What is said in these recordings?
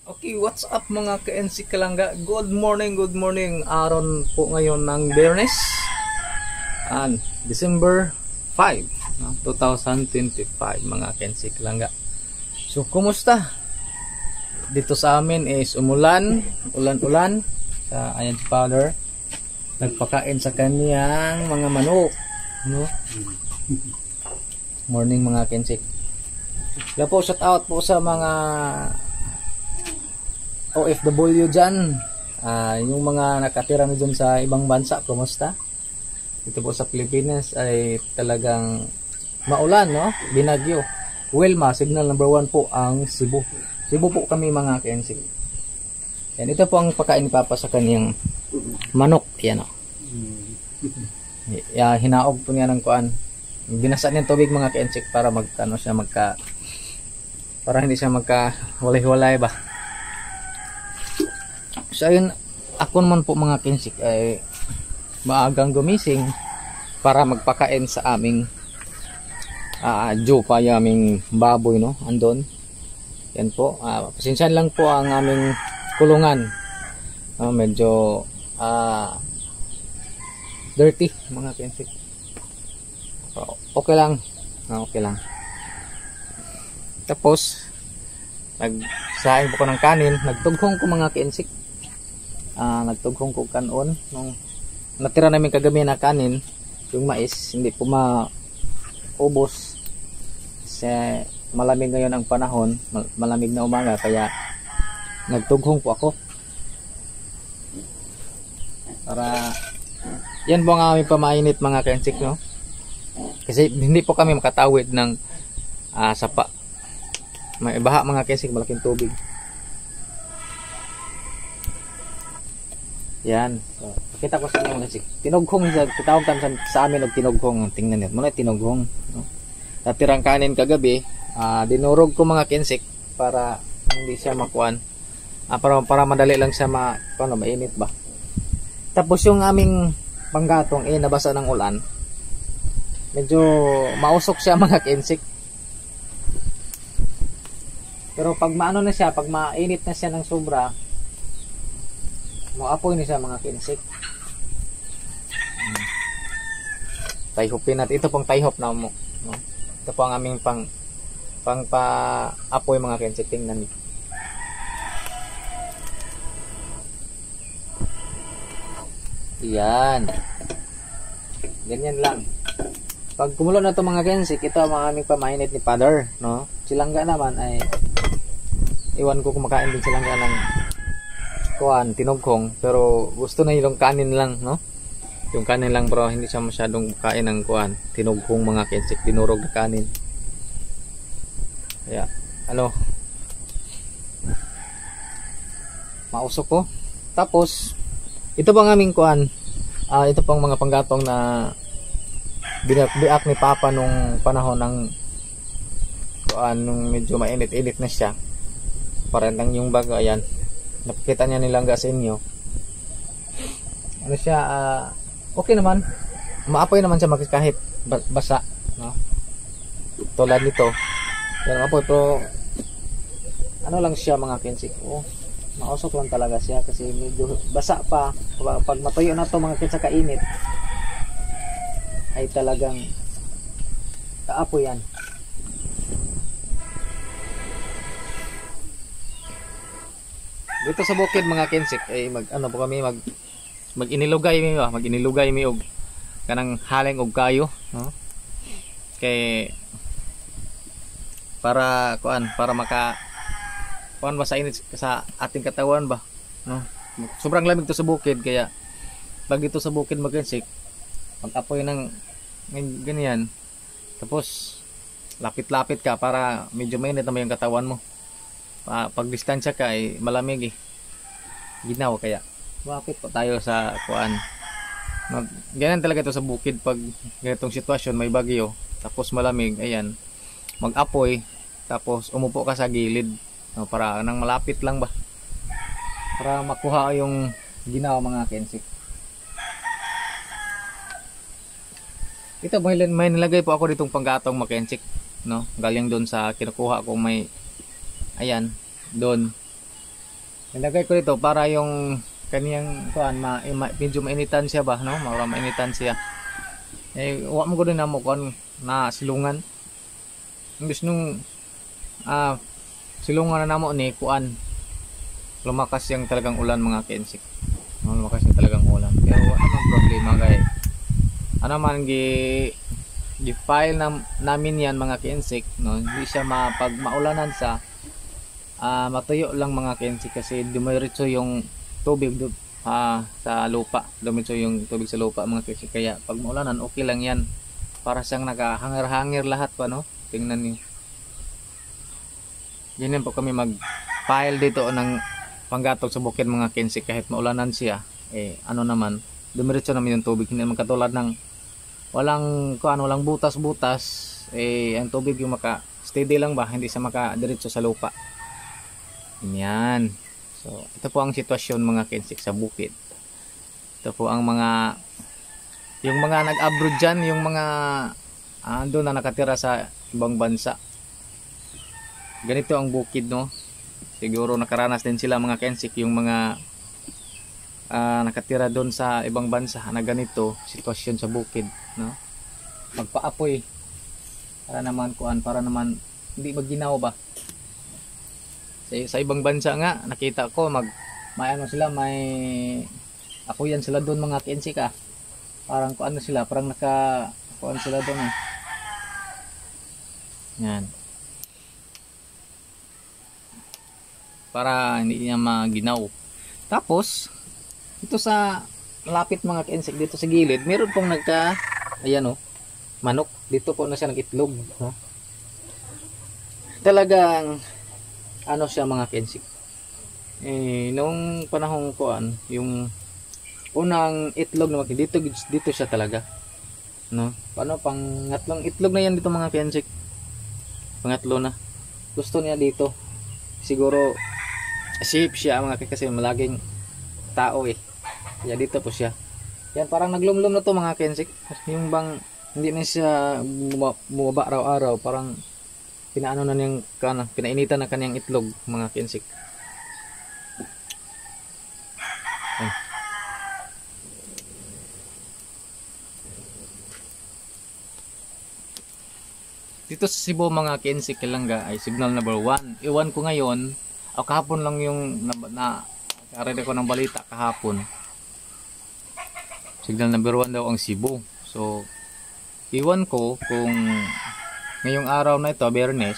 Okay, what's up mga ka-NC Kalangga? Good morning. Aron po ngayon ng Biyernes, December 5, no? 2025 mga ka-NC Kalangga. So, kumusta? Dito sa amin is ulan. Ayan si Father. Nagpakain sa kaniyang mga manok, no? Morning mga ka-NC. Kaya po, shout out po sa mga OFW dyan, yung mga nakatira na dyan sa ibang bansa, kumusta? Dito po sa Pilipinas ay talagang maulan, no? Binagyo. Wilma, signal number 1 po ang Cebu. Cebu po kami mga ka-NC. Yan, ito po ang pagkain ni Papa sa kaniyang manok. Yan, o. Hinaog po niya ng kuan. Binasa niya tubig mga ka-NC para para hindi siya magka-walay-walay ba. So ayun, ako naman po mga kinsik ay maagang gumising para magpakain sa aming jupa, yung aming baboy, no? Andon. Yan po. Pasensyahan lang po ang aming kulungan. Medyo dirty mga kinsik. Okay lang. Okay lang. Tapos nagsaing po ko ng kanin, nagtughong ko mga kinsik. Nagtughong ko kanon nung natira namin kagabi na kanin, yung mais hindi po maubos kasi malamig ngayon ang panahon, malamig na umaga, kaya nagtughong po ako para yan po ang aming pamainit mga kensik, no? Kasi hindi po kami makatawid ng sapa, may baha mga kensik, malaking tubig. Yan. So, pakita ko sa inyo mga sik. Tinughong, tawag sa amin og tinughong. Tingnan niyo. Muna tinughong, no? Natirang kanin kagabi, dinurog ko mga kinsik para hindi siya makuan. Para madali lang siya mainit ba. Tapos yung aming panggatong nabasa ng ulan. Medyo mausok siya mga kinsik. Pero pag maano na siya, pag mainit na siya ng sobra, apoy ni siya mga kinsik. Tayhopin natin. Ito pong tayhop na mo, no? Ito po ang aming pang apoy mga kinsik. Tingnan niyo. Yan. Ganyan lang. Pag kumulo na ito mga kinsik, ito ang aming pamainit ni Father, no? Silangga naman ay iwan ko kumakain din silangga ng tinughong, pero gusto na yung kanin lang, no? Yung kanin lang, bro, hindi siya masyadong kain ng tinughong mga kinsik, dinurog na kanin. Kaya mausok ko. Tapos ito pang aming ito pang mga panggatong na biak ni Papa nung panahon ng nung medyo mainit-init na siya, parang yung bago. Ayan, nakikita niya nilangga sa inyo. Ano siya, okay naman. Maapoy naman siya kahit basa, no? Tulad nito. Yan, maapoy, pero ano lang siya mga kinsik. Mausok lang talaga siya kasi medyo basa pa. Pag matuyo na to mga kinsik sa kainit, ay talagang kaapoy yan. Dito sa bukid mga kinsik ay mag-inilugay mi og kanang haleng og kayo, no? Kay para maka ba sa init sa ating katawan ba, no? Sobrang lamig to sa bukid, kaya pag ito sa bukid mga kinsik, pag-apoy ng ganyan, tapos lapit-lapit ka para medyo mainit naman yung katawan mo. Pag distansya ka ay malamig ginaw, kaya bakit po tayo sa ganyan talaga ito sa bukid. Pag ganitong sitwasyon, may bagyo tapos malamig, ayan, mag-apoy tapos umupo ka sa gilid, no, para nang malapit lang ba, para makuha yung ginaw mga kinsik. Ito may nilagay po ako ditong panggatong mga kinsik, no, galing doon sa kinukuha ko, may ayan doon Nilagay ko dito para yung kaniyang kuan medyo mainitan siya ba, no? Mainitan siya. Wa mo ko din na mo kuan na silungan. Imbis nung silungan na namo ni kuan, lumakas yung talagang ulan mga kensik. Lumakas yung talagang ulan. Pero wala man problema kay ano man gi-file namin yan mga kensik, no? Hindi siya pag maulanan sa matuyo lang mga kensik kasi dumiretso yung tubig sa lupa. Dumiretso yung tubig sa lupa mga kensik. Kaya pag maulanan okay lang yan. Para siyang nakahangir-hangir lahat pa, no? Tingnan niyo. Ganyan po kami mag-file dito ng panggatog sa bukid mga kensik kahit maulanan siya. Ano naman, dumiretso naman yung tubig. Hindi naman katulad ng walang butas-butas. Ang tubig yung steady lang ba, hindi siya makadiretso sa lupa. Yan. So, ito po ang sitwasyon mga kensik sa bukid. Ito po ang yung mga nag-abroad dyan, yung mga doon na nakatira sa ibang bansa. Ganito ang bukid, no? Siguro nakaranas din sila mga kensik, yung mga nakatira doon sa ibang bansa na ganito sitwasyon sa bukid, no? Magpaapoy para naman hindi magginaw ba. Sa ibang bansa nga nakita ko may apoyan sila doon mga kensik. Parang parang naka sila doon yan, para hindi niya maginaw. Tapos ito sa malapit mga kensik dito sa gilid meron pong ayan manok dito po na siya nag-itlog, no? Talagang siya mga kensik, nung panahong yung unang itlog na dito siya talaga, no? Pangatlong itlog na yan dito mga kensik, pangatlo na. Gusto niya dito, siguro safe siya mga kasi malaging tao kaya dito po siya. Yan, parang naglumlum na to mga kensik, yung bang hindi na siya bumaba araw-araw, parang pinainitan na kanyang itlog mga kensik. Dito sa Cebu mga kensik Kalanga ay signal number 1. Iwan ko ngayon, kahapon lang yung narinig ko ng balita kahapon. Signal number 1 daw ang Cebu. So, iwan ko kung ngayong araw na ito, Biyernes,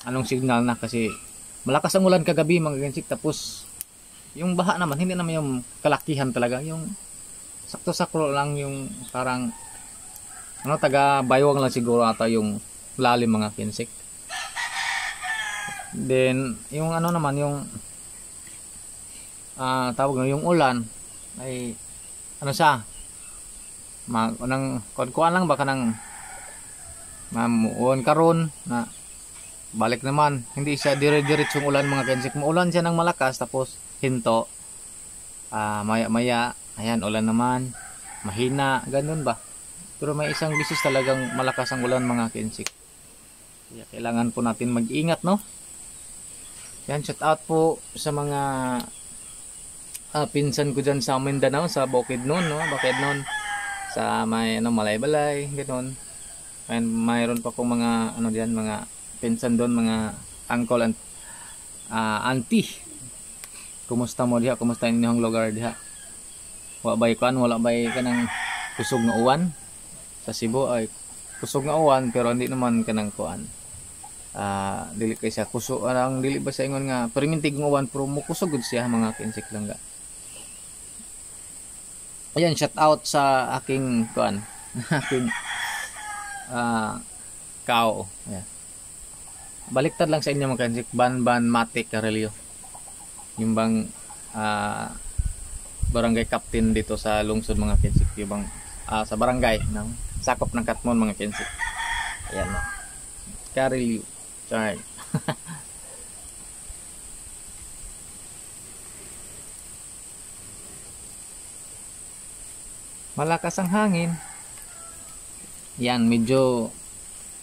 anong signal na, kasi malakas ang ulan kagabi mga kensik. Tapos, yung baha naman, hindi naman yung kalakihan talaga. Yung sakto-sakto lang yung parang taga baywang lang siguro ata yung lalim mga kensik. Then yung naman yung tawag yung ulan ay siya kuan lang baka nang mamuon karon na balik naman, hindi siya dire-diretsong ulan mga kensik. Muulan siya ng malakas tapos hinto, maya ayan ulan naman, mahina, ganun ba. Pero may isang bisis talagang malakas ang ulan mga kensik. Kaya kailangan po natin mag-ingat, no? Yan, shout out po sa mga pinsan ko dyan sa Mindanao, sa Bukidnon, no? Bukidnon, sa may Malaybalay, ganoon. And mayroon pa po mga diyan, mga pinsan doon, mga uncle and auntie. Kumusta mo diha? Kumusta inyong lugar diha? Wala bay kanang kusog na uwan? Sa Cebu ay kusog nga uwan pero hindi naman kanang kuan. Dili kay siya kusog, ang dili ba sa ingon nga permintig nga uwan pero mukusog gud siya mga kensik lang ga. Ayan, shout out sa aking kuan, aking kao. Ayan. Baliktad lang sa inyo mga kensik, Ban Matic Carelio. Yung bang barangay captain dito sa lungsod mga kensik, yung bang sa barangay ng sakop ng Katmon mga kensik. Ayan mo. Carelio. Sorry. Malakas ang hangin. Yan, medyo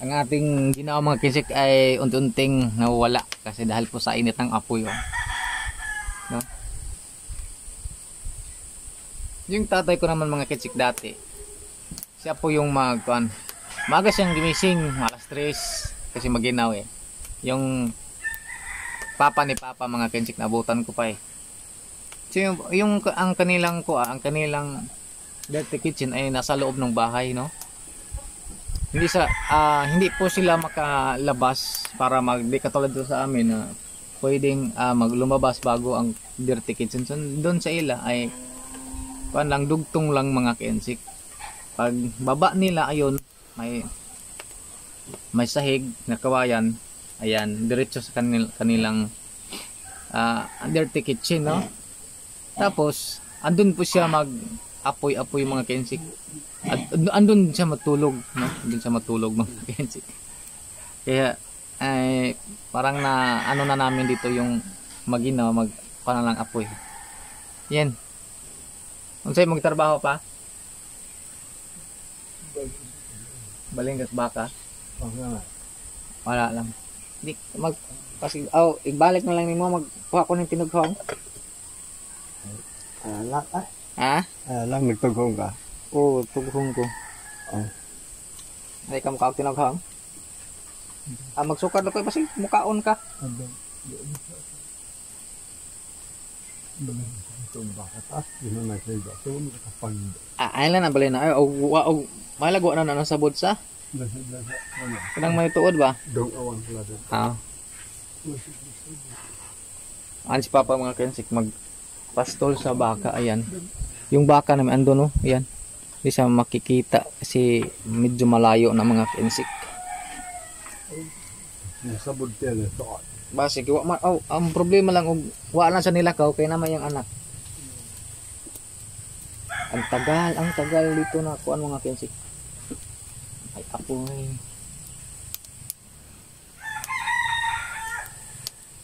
ang ating ginawa mga kinsik ay unti-unting nawawala kasi dahil po sa init ng apoy, oh. No? Yung tatay ko naman mga kinsik dati, siya po yung maaga siyang gimising, alas 3 kasi maginaw eh. Yung papa ni papa mga kinsik, nabutan ko pa eh. So ang kanilang dirty kitchen ay nasa loob ng bahay, no? Hindi po sila makalabas para di katulad doon sa amin na pwedeng lumabas bago ang dirty kitchen. So, doon sa ila ay lang dugtong lang mga kinsik. Pag baba nila ayon may sahig na kawayan, ayan, diretso sa kanilang dirty kitchen, no? Tapos andun po siya mag-apoy-apoy mga kinsik. Andun siya matulog, no? Andun siya matulog mga kinsik. Kaya ay parang na ano na namin dito yung maginaw lang apoy. Yan. Unsay magtrabaho pa? Balingas baka. Wala lang. Di kasi ibalik na lang nimo magkuha ko ng tinughong. Ha? Lang nagtughong ka. Oo, tughong ko. Ay ka mukha tinughong. Magsukad ako kasi mukaon ka. Ay lang na balay na. Ay malagwa na nang sabod sa. Kanang may tuod ba? Dong awan pala din. Si papa mga kinsik magpastol sa baka, ayan. Yung baka naman ando, no? Ayan. Hindi siya makikita kasi medyo malayo na mga kinsik. Sabod tele so. Basi ang problema lang wala sa nila kay naman yung anak. Ang tagal dito na kuan mga kinsik. Ay apoy.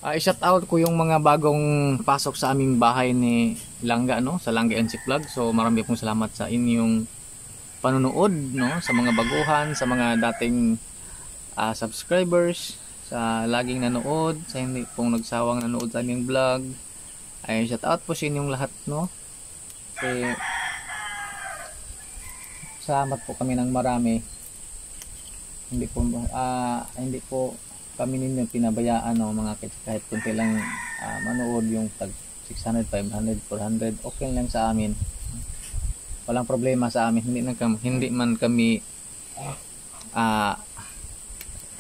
I-shout out ko yung mga bagong pasok sa aming bahay ni Langga, no, sa Langga NC Vlog. So marami pong salamat sa inyong panonood, no, sa mga baguhan, sa mga dating subscribers, sa laging nanood, sa hindi pong nagsawang nanood sa aming vlog. Ay shout out po sa inyong lahat, no. Kasi salamat po kami ng marami. Hindi po kami ninyo pinabayaan, no, mga kids, kahit kunti lang manood yung tag 600, 500, 400, okay lang sa amin. Walang problema sa amin. Hindi man kami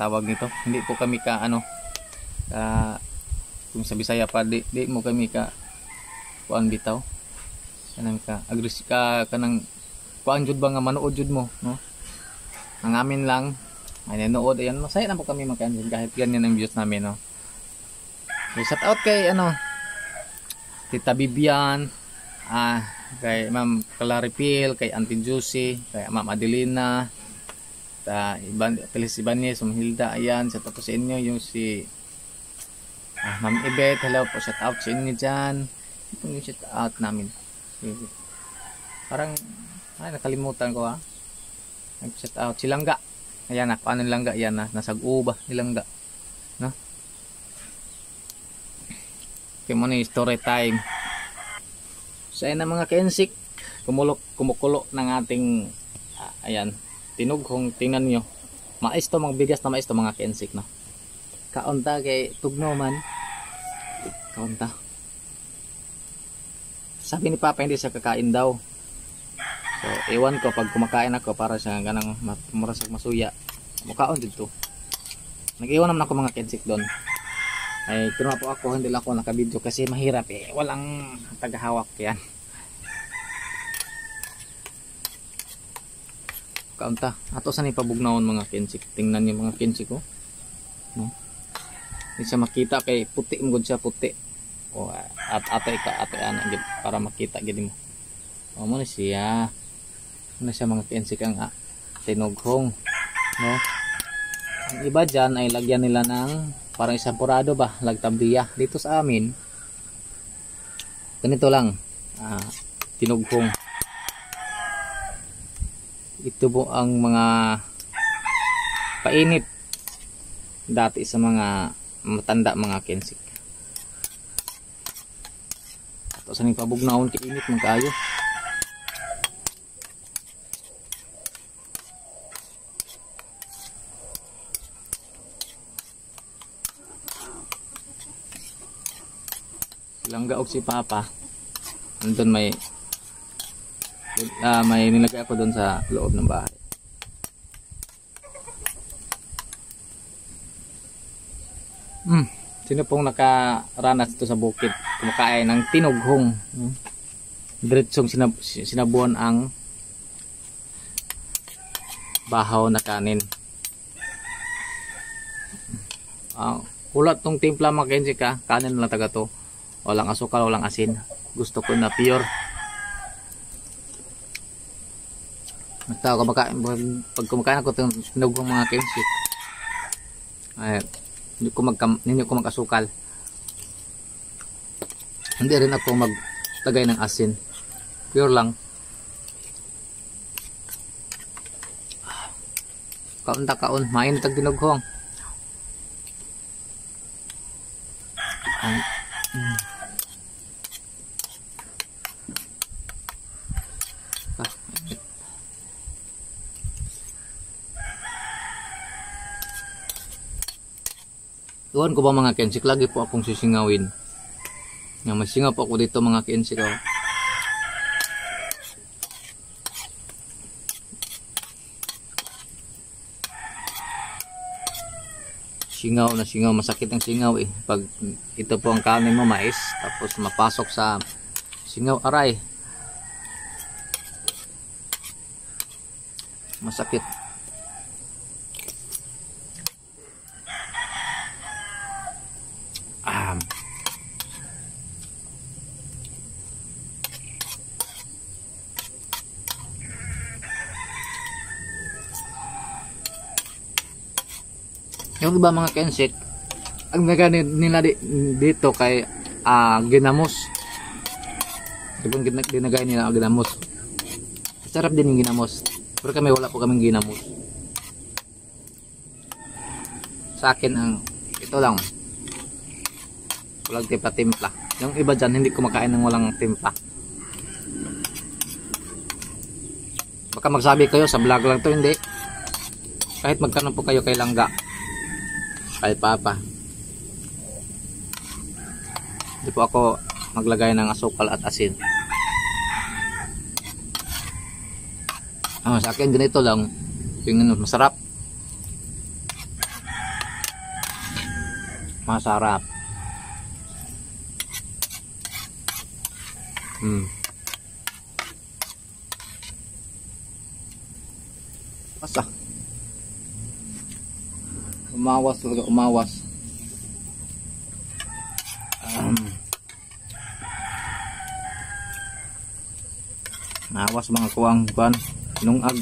tawag nito. Hindi po kami kung sa Bisaya pa di mo kami kuan bitaw. Kanang aggressive kanang kuan jud ba nga manood jud mo, no? Ang amin lang ay nanood, ayan, masaya na po kami makaansin kahit ganyan ang views namin, no. So, shout out kay Tita Bibian, kay Ma'am Claripil, kay Auntie Juicy, kay Ma'am Adelina, Felis Ibanez, Hilda, ayan, shout out sa inyo, yung si Ma'am Ibet, hello po, shout out sa inyo dyan. Ito yung shout out namin. Parang nakalimutan ko, nag-shout out si Langga. Ayan, paano Langga, yan nasag-uba ni Langga, no? Okay, muna yung story time. So ayan na mga kinsik, kumukulo ng ating ayan, tinughong. Tingnan nyo, mais to, mga bigas na mais to mga kinsik, no? Kaunta kay tugno man, kaunta. Sabi ni Papa hindi siya kakain daw. So ewan ko pag kumakain ako para siya ganang murasag masuya, mukaon dito. Nag-iwan naman ako mga kinsik doon. Ay kinuha po ako, hindi lang ako nakabidyo kasi mahirap walang tagahawak yan. Kaunta ato sa ni pabugnaon mga kinsik. Tingnan niyo mga kinsik ko, no? Hindi siya makita kay puti mo siya, puti. O ate para makita gid mo. O mo ni siya. Ano siya mga kinsik ang tinughong, no? Ang iba dyan ay lagyan nila ng parang isang purado ba, lagtabliya. Dito sa amin ganito lang, tinughong. Ito po ang mga painit dati sa mga matanda mga kensik. Ato sa ning pabugnaon kay init man kaayo. Langga og si Papa. Andun may nilagay ako doon sa loob ng bahay. Sino pong nakaranas dito sa bukid kumakain ng tinughong, diretsong sinabuan ang bahaw na kanin. Kulat tong timpla mga kensik ha, kanin lang taga to, walang asukal, walang asin. Gusto ko na pure. Basta pag kumakain ako ng tinughong mga kensik, ay hindi ko mag-asukal. Hindi rin ako maglagay ng asin. Pure lang. Kaon. Mainit ang tinughong. Iwan ko ba mga kensik, lagi po akong sisingawin. Masingaw po ako dito mga kensik. Singaw na singaw, masakit ang singaw eh. Pag ito po ang kanin mo mais, tapos mapasok sa singaw aray, masakit. Yung iba mga kensik, ang nagani nila dito kay ginamos. Ibang ginagay nila ang ginamos. Sarap din yung ginamos. Pero kami wala po kaming ginamos. Sa akin ang ito lang. Walang timpla-timpla. Yung iba dyan hindi kumakain ng walang timpla. Baka magsabi kayo sa vlog lang to, hindi. Kahit magkano po kayo kay Langga, kay Papa, hindi po ako maglagay ng asukal at asin. Sa akin ganito lang, tingnan, masarap. Masarap. Asa? Umawas talaga, umawas. Nawas mga kuwang ban, nungag.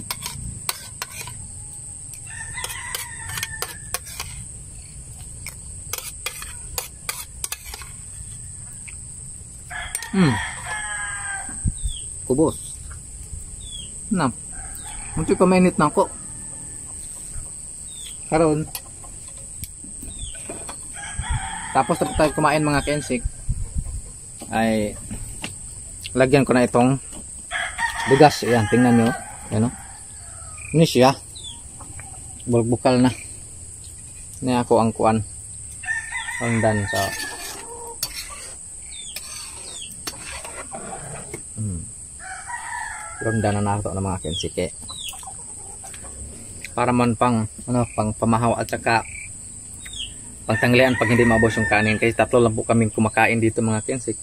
Kubos. Na. Munti pa mainit na ako. Karon. Tapos tapos tayo kumain mga kensik, ay lagyan ko na itong bigas. Ayan, tingnan nyo. Ayan o. Ini siya. Bulbukal na. Ini ako ang kuan. Ondan sa ronda na nato ng mga kensike. Para man pang pamahaw at saka pangtanglian pag hindi maubos yung kanin, kasi tatlo lang po kaming kumakain dito mga kensik.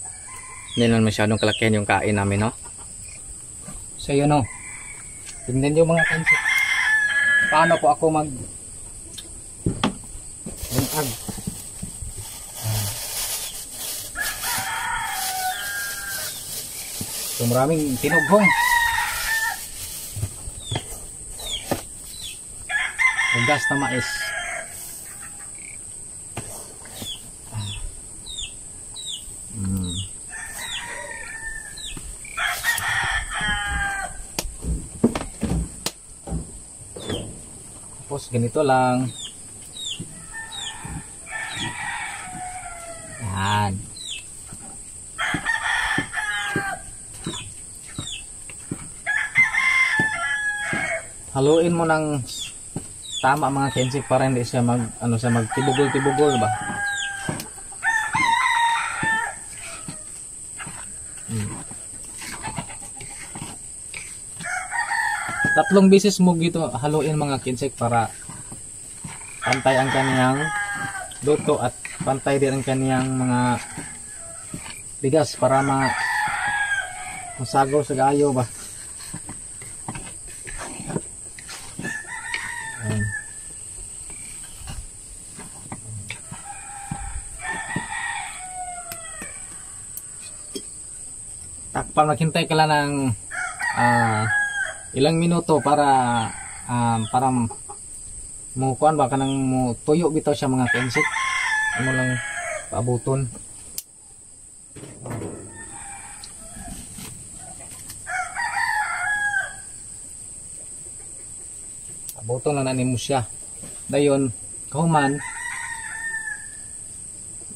Hindi naman masyadong kalakihan yung kain namin, no? So yun, no? Tingnan nyo mga kensik, paano po ako mag so maraming tinughong, gas na mais. Tapos ganito lang. Yan. Haluin mo ng tama mga kensik para hindi siya magtibugol-tibugol ba. Tatlong beses mo gito haluin mga kensik para pantay ang kaniyang luto at pantay din ang kaniyang mga bigas para masagaw sa gayo ba. Takpan, maghintay ka lang ng ilang minuto para mukuan ba kanang mo tuyo bitaw siya mga kensik. Ano lang paabuton. Abuton lang na nimo siya. Dayon kauman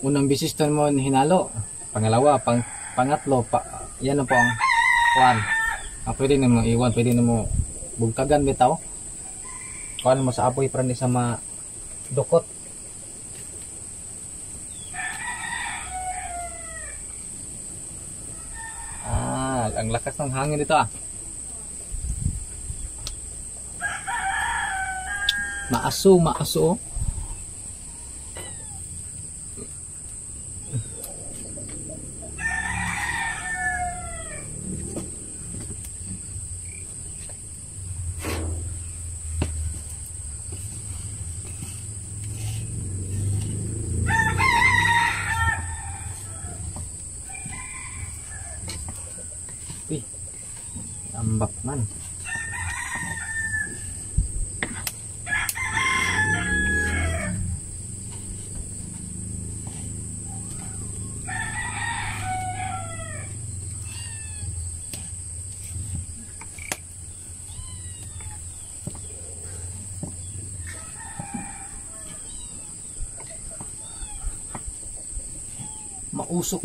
unang bisis ton mo hinalo, pangalawa, pangatlo yan na po ang kuan. Pwede na mo iwan, pwede na mo bugkagan bitaw. Kuan mo sa apoy para hindi sa madukot. Ang lakas ng hangin dito Maaso. Ambak man. Mausok.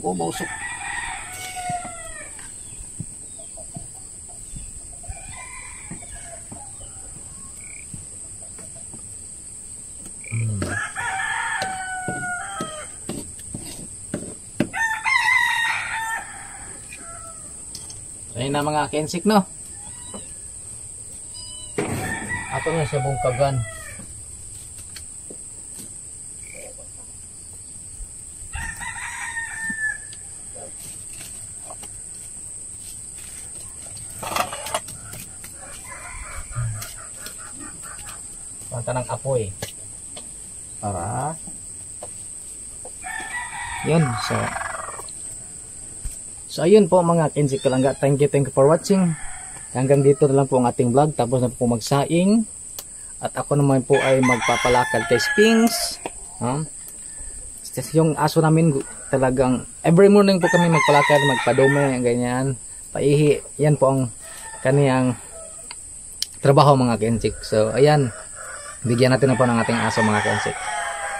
Ayun na mga kensik, no? Ato na siya bungkagan. Panta ng apoy. Para yun, so ayun po mga kensik kalangga. Thank you for watching. Hanggang dito na lang po ang ating vlog. Tapos na po magsaing. At ako naman po ay magpapalakad kay Sphinx. Yung aso namin talagang every morning po kami magpalakad, magpadome, ganyan, paihi. Yan po ang kaniyang trabaho mga kensik. So ayan, bigyan natin na po ng ating aso mga kensik.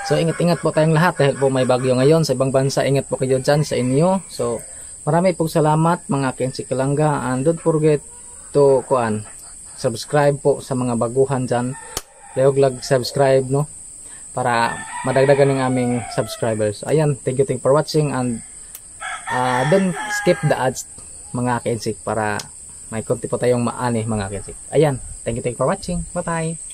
So ingat-ingat po tayong lahat dahil po may bagyo ngayon sa ibang bansa. Ingat po kayo dyan sa inyo. So marami pong salamat mga kensik kalangga, and don't forget to subscribe po sa mga baguhan dyan. Leog subscribe, no, para madagdagan ng aming subscribers. Ayan, thank you for watching, and don't skip the ads mga kensik para may konti po tayong maani mga kensik. Ayan, thank you for watching. Bye bye.